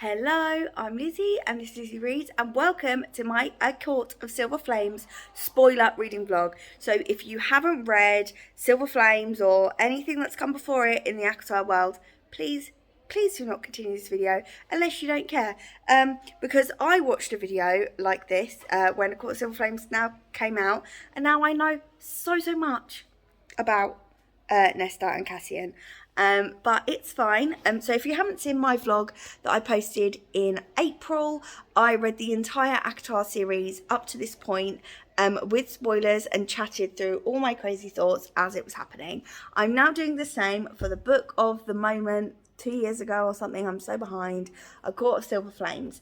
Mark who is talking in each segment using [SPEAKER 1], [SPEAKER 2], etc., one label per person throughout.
[SPEAKER 1] Hello, I'm Lizzie and this is Lizzie Reads, and welcome to my A Court of Silver Flames spoiler reading vlog. So if you haven't read Silver Flames or anything that's come before it in the ACOTAR world, please do not continue this video unless you don't care. Because I watched a video like this when A Court of Silver Flames now came out, and now I know so much about Nesta and Cassian. But it's fine. So if you haven't seen my vlog that I posted in April, I read the entire ACOTAR series up to this point with spoilers and chatted through all my crazy thoughts as it was happening. I'm now doing the same for the book of the moment 2 years ago or something. I'm so behind. A Court of Silver Flames.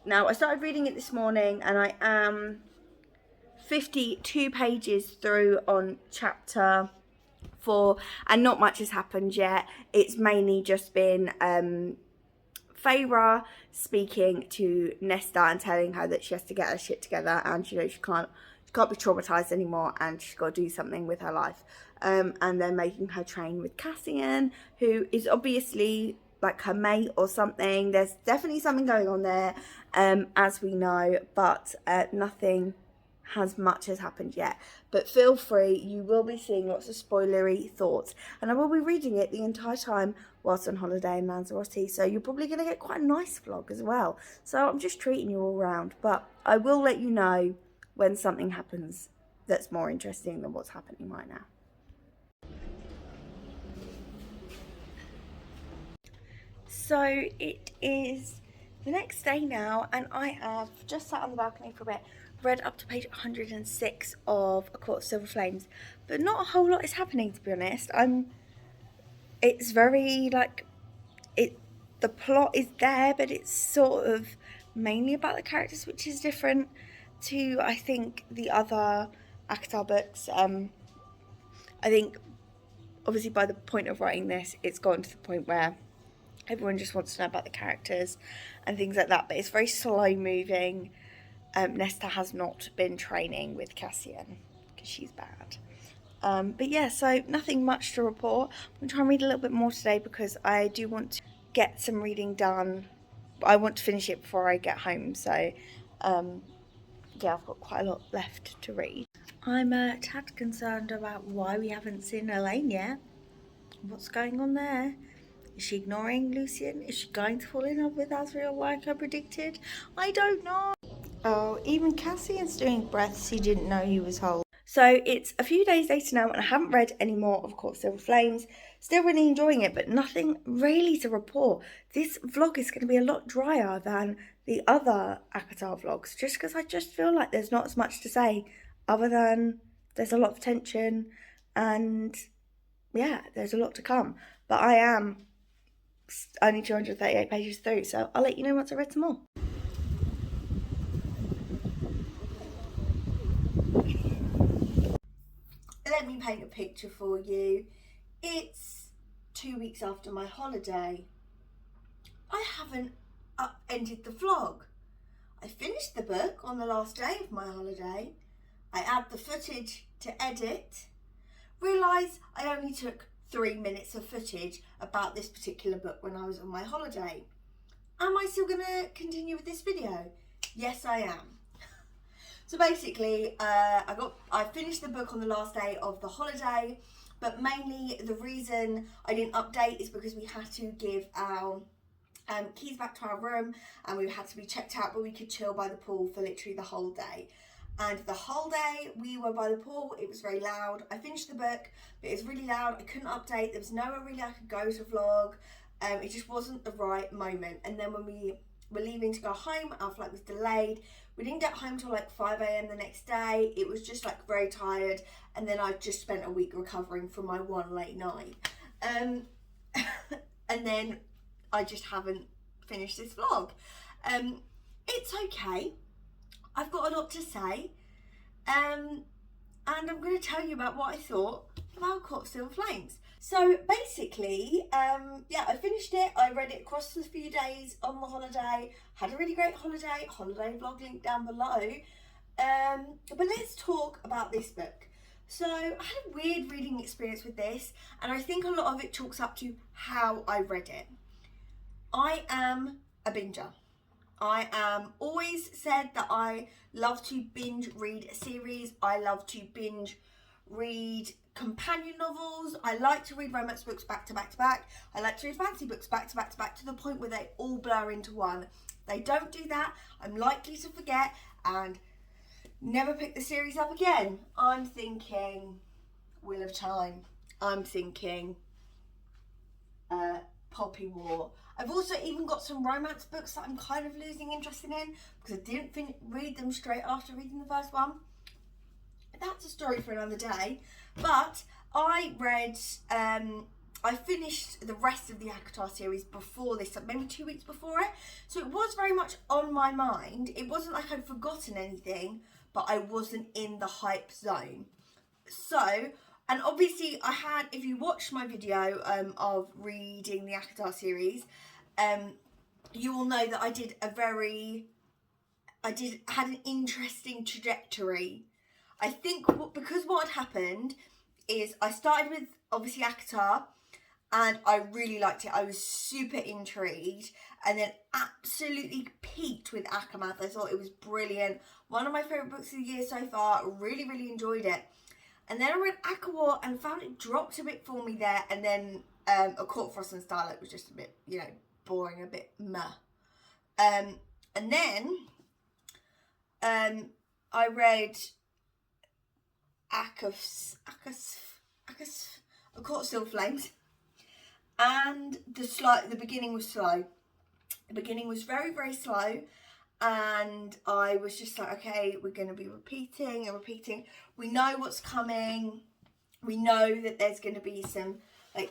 [SPEAKER 1] Now, I started reading it this morning and I am 52 pages through on chapter 4, and not much has happened yet. It's mainly just been Feyre speaking to Nesta and telling her that she has to get her shit together, and she can't be traumatized anymore and she's got to do something with her life. And then making her train with Cassian, who is obviously like her mate or something. There's definitely something going on there, as we know, but nothing much has happened yet. But feel free, you will be seeing lots of spoilery thoughts, and I will be reading it the entire time whilst on holiday in Lanzarote, so you're probably going to get quite a nice vlog as well. So I'm just treating you all round, but I will let you know when something happens that's more interesting than what's happening right now. So it is the next day now, and I have just sat on the balcony for a bit, read up to page 106 of A Court of Silver Flames, but not a whole lot is happening, to be honest. It's very the plot is there, but it's sort of mainly about the characters, which is different to, I think, the other ACOTAR books. I think obviously by the point of writing this, it's gotten to the point where everyone just wants to know about the characters and things like that, but it's very slow moving. Nesta has not been training with Cassian because she's bad. But yeah, so nothing much to report. I'm going to try and read a little bit more today because I do want to get some reading done. I want to finish it before I get home, so yeah, I've got quite a lot left to read. I'm a tad concerned about why we haven't seen Elaine yet. What's going on there? Is she ignoring Lucian? Is she going to fall in love with Azriel like I predicted? I don't know. Oh, even Cassian's doing breaths he didn't know he was holding. So it's a few days later now, and I haven't read any more of Court of Silver Flames. Still really enjoying it, but nothing really to report. This vlog is going to be a lot drier than the other ACOTAR vlogs, just because I just feel like there's not as much to say, other than there's a lot of tension, and yeah, there's a lot to come. But I am only 238 pages through, so I'll let you know once I've read some more. Let me paint a picture for you. It's 2 weeks after my holiday. I haven't ended the vlog. I finished the book on the last day of my holiday. I add the footage to edit. Realise I only took 3 minutes of footage about this particular book when I was on my holiday. Am I still going to continue with this video? Yes, I am. So basically, I finished the book on the last day of the holiday, but mainly the reason I didn't update is because we had to give our keys back to our room, and we had to be checked out, but we could chill by the pool for literally the whole day. And the whole day we were by the pool. It was very loud. I finished the book, but it was really loud. I couldn't update. There was nowhere really I could go to vlog. It just wasn't the right moment. And then when we were leaving to go home, our flight was delayed. We didn't get home till like 5 a.m. the next day. It was just like very tired. And then I just spent a week recovering from my one late night. And then I just haven't finished this vlog. It's okay. I've got a lot to say. And I'm going to tell you about what I thought about Court of Silver Flames. So basically, yeah, I finished it. I read it across the few days on the holiday. Had a really great holiday vlog link down below. But let's talk about this book. So I had a weird reading experience with this, and I think a lot of it chalks up to how I read it. I am a binger. I am always said that I love to binge read a series. I love to binge read companion novels. I like to read romance books back to back to back. I like to read fantasy books back to back to back, to the point where they all blur into one. If they don't do that, I'm likely to forget and never pick the series up again. I'm thinking Wheel of Time. I'm thinking Poppy War. I've also even got some romance books that I'm kind of losing interest in because I didn't read them straight after reading the first one. That's a story for another day. But I read, I finished the rest of the ACOTAR series before this, maybe 2 weeks before it. So it was very much on my mind. It wasn't like I'd forgotten anything, but I wasn't in the hype zone. So, and obviously I had, if you watched my video of reading the ACOTAR series, you will know that I had an interesting trajectory. I think because what had happened is I started with obviously ACOTAR and I really liked it. I was super intrigued, and then absolutely peaked with Akamath. I thought it was brilliant. One of my favourite books of the year so far. Really, really enjoyed it. And then I read ACOWAR and found it dropped a bit for me there. And then A Court, Frost and Starlight was just a bit, boring, a bit meh. And then I read A Court of Silver Flames. And the beginning was slow. The beginning was very, very slow. And I was just like, okay, we're going to be repeating and repeating. We know what's coming. We know that there's going to be some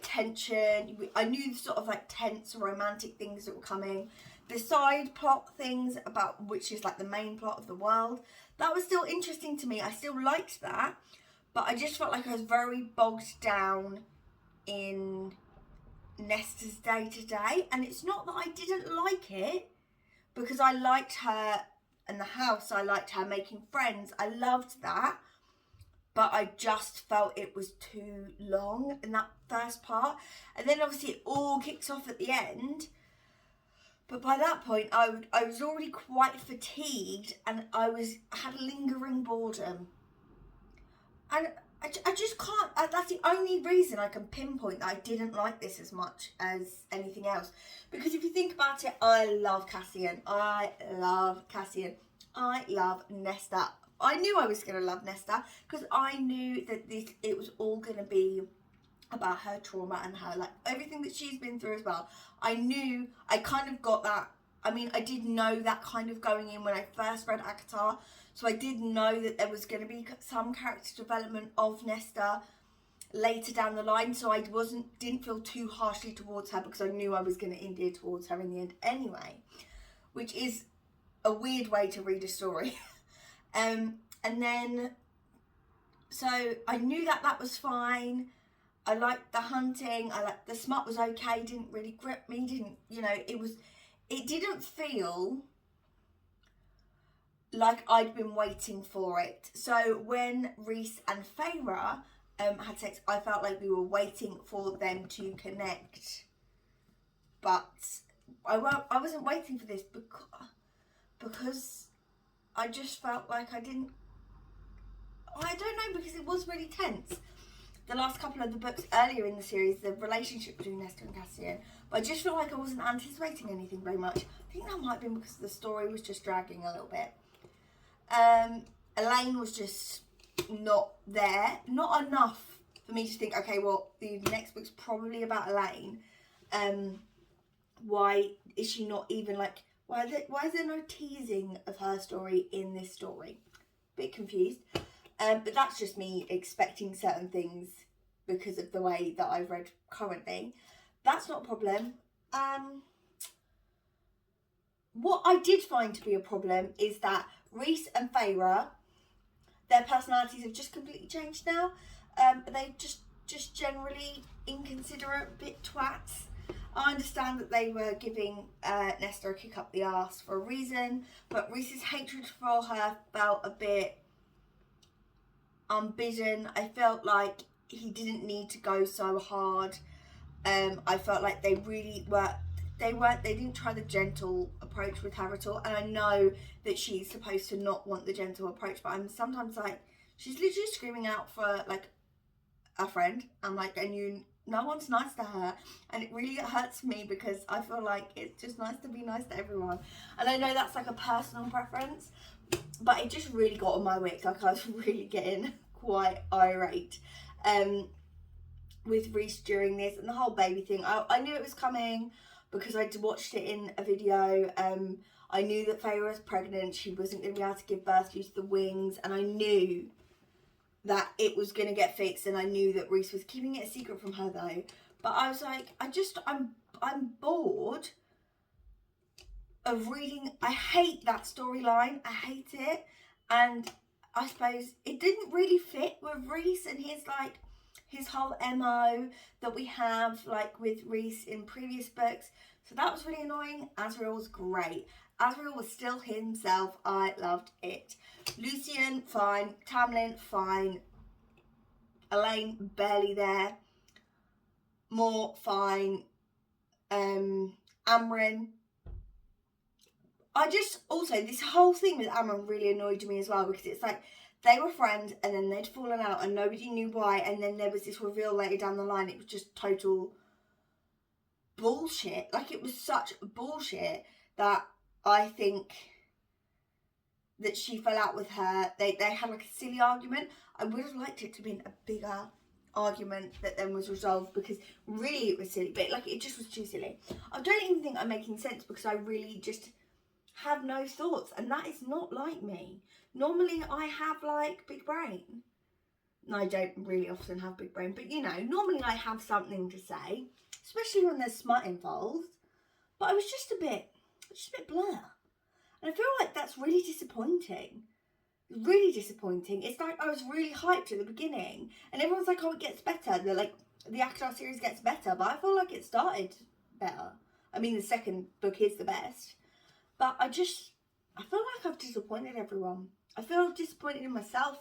[SPEAKER 1] tension. I knew the sort of tense romantic things that were coming. The side plot things about, which is the main plot of the world, that was still interesting to me. I still liked that. But I just felt like I was very bogged down in Nesta's day-to-day. And it's not that I didn't like it, because I liked her and the house. I liked her making friends. I loved that. But I just felt it was too long in that first part. And then obviously it all kicks off at the end. But by that point, I was already quite fatigued, and I had lingering boredom. And I just can't, that's the only reason I can pinpoint that I didn't like this as much as anything else. Because if you think about it, I love Cassian. I love Nesta. I knew I was going to love Nesta because I knew that it was all going to be about her trauma and her, everything that she's been through as well. I knew, I kind of got that. I mean, I did know that kind of going in when I first read ACOTAR. So I did know that there was going to be some character development of Nesta later down the line. So I didn't feel too harshly towards her, because I knew I was going to endear towards her in the end anyway. Which is a weird way to read a story. And then, so I knew that was fine. I liked the hunting. The smut was okay. Didn't really grip me. It didn't feel like I'd been waiting for it. So when Rhys and Feyre had sex, I felt like we were waiting for them to connect. But I wasn't waiting for this because I just felt like I don't know, because it was really tense. The last couple of the books earlier in the series, the relationship between Nesta and Cassian, but I just feel like I wasn't anticipating anything very much. I think that might have been because the story was just dragging a little bit. Elaine was just not there, not enough for me to think, okay, well, the next book's probably about Elaine. Why is she not even why is there no teasing of her story in this story? Bit confused. But that's just me expecting certain things because of the way that I've read currently. That's not a problem. What I did find to be a problem is that Rhys and Feyre, their personalities have just completely changed now. They just generally inconsiderate, bit twats. I understand that they were giving Nesta a kick up the arse for a reason, but Rhys's hatred for her felt a bit unbidden. I felt like he didn't need to go so hard. I felt like they really were, they didn't try the gentle approach with her at all. And I know that she's supposed to not want the gentle approach, but I'm sometimes like, she's literally screaming out for like a friend. I'm like, and no one's nice to her, and it really hurts me because I feel like it's just nice to be nice to everyone. And I know that's like a personal preference, but it just really got on my wick. Like, I was really getting quite irate with Reese during this, and the whole baby thing. I knew it was coming because I'd watched it in a video. I knew that Faye was pregnant. She wasn't going to be able to give birth due to the wings, and I knew that it was going to get fixed, and I knew that Reese was keeping it a secret from her though. But I was like, I'm bored of reading. I hate that storyline. I hate it. And I suppose it didn't really fit with Reese and his whole MO that we have like with Reese in previous books. So that was really annoying. Azriel was great. Azriel was still himself. I loved it. Lucien, fine. Tamlin, fine. Elaine, barely there. Moore, fine. Amryn. Also, this whole thing with Amryn really annoyed me as well, because it's like, they were friends and then they'd fallen out and nobody knew why, and then there was this reveal later down the line. It was just total bullshit. Like, it was such bullshit that I think that she fell out with her. They had like a silly argument. I would have liked it to be a bigger argument that then was resolved, because really it was silly, but like, it just was too silly. I don't even think I'm making sense, because I really just have no thoughts, and that is not like me. Normally I have like big brain. No, I don't really often have big brain, but you know, normally I have something to say, especially when there's smut involved. But I was just a bit blur. And I feel like that's really disappointing. Really disappointing. It's like, I was really hyped at the beginning, and everyone's like, oh, it gets better. They're like, the ACOTAR series gets better, but I feel like it started better. I mean, the second book is the best. But I feel like I've disappointed everyone. I feel disappointed in myself.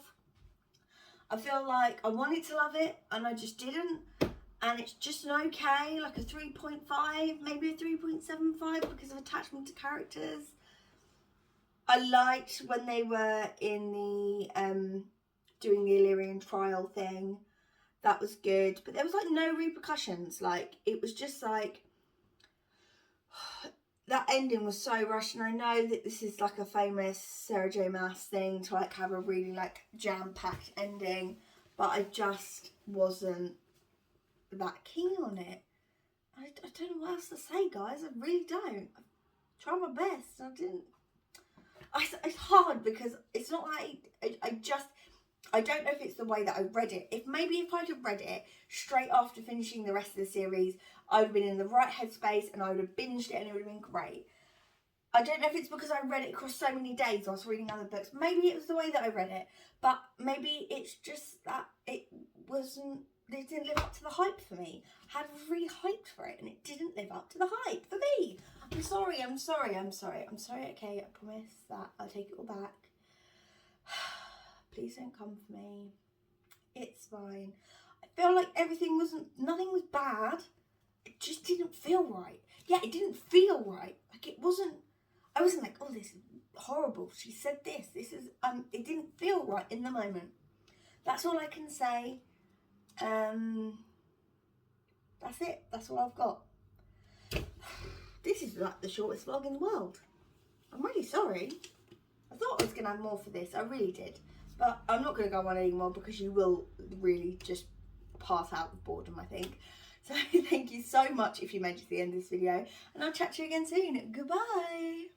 [SPEAKER 1] I feel like I wanted to love it and I just didn't. And it's just an okay, like a 3.5, maybe a 3.75 because of attachment to characters. I liked when they were in the, doing the Illyrian trial thing. That was good. But there was like no repercussions. Like, it was just like, that ending was so rushed, and I know that this is like a famous Sarah J Maas thing to like have a really like jam-packed ending, but I just wasn't that keen on it. I don't know what else to say, guys. I really don't. I tried my best. It's hard because it's not like I don't know if it's the way that I read it. If I'd have read it straight after finishing the rest of the series, I would have been in the right headspace and I would have binged it and it would have been great. I don't know if it's because I read it across so many days whilst reading other books. Maybe it was the way that I read it, but maybe it's just that it didn't live up to the hype for me. I had really hyped for it and it didn't live up to the hype for me. I'm sorry, okay, I promise that I'll take it all back. Please don't come for me. It's fine. I feel like nothing was bad. It just didn't feel right. Yeah, it didn't feel right. Like, I wasn't like, oh, this is horrible. She said this. This is, it didn't feel right in the moment. That's all I can say. That's it. That's all I've got. This is like the shortest vlog in the world. I'm really sorry. I thought I was going to have more for this. I really did. But I'm not going to go on anymore because you will really just pass out with boredom, I think. So thank you so much if you made it to the end of this video. And I'll chat to you again soon. Goodbye.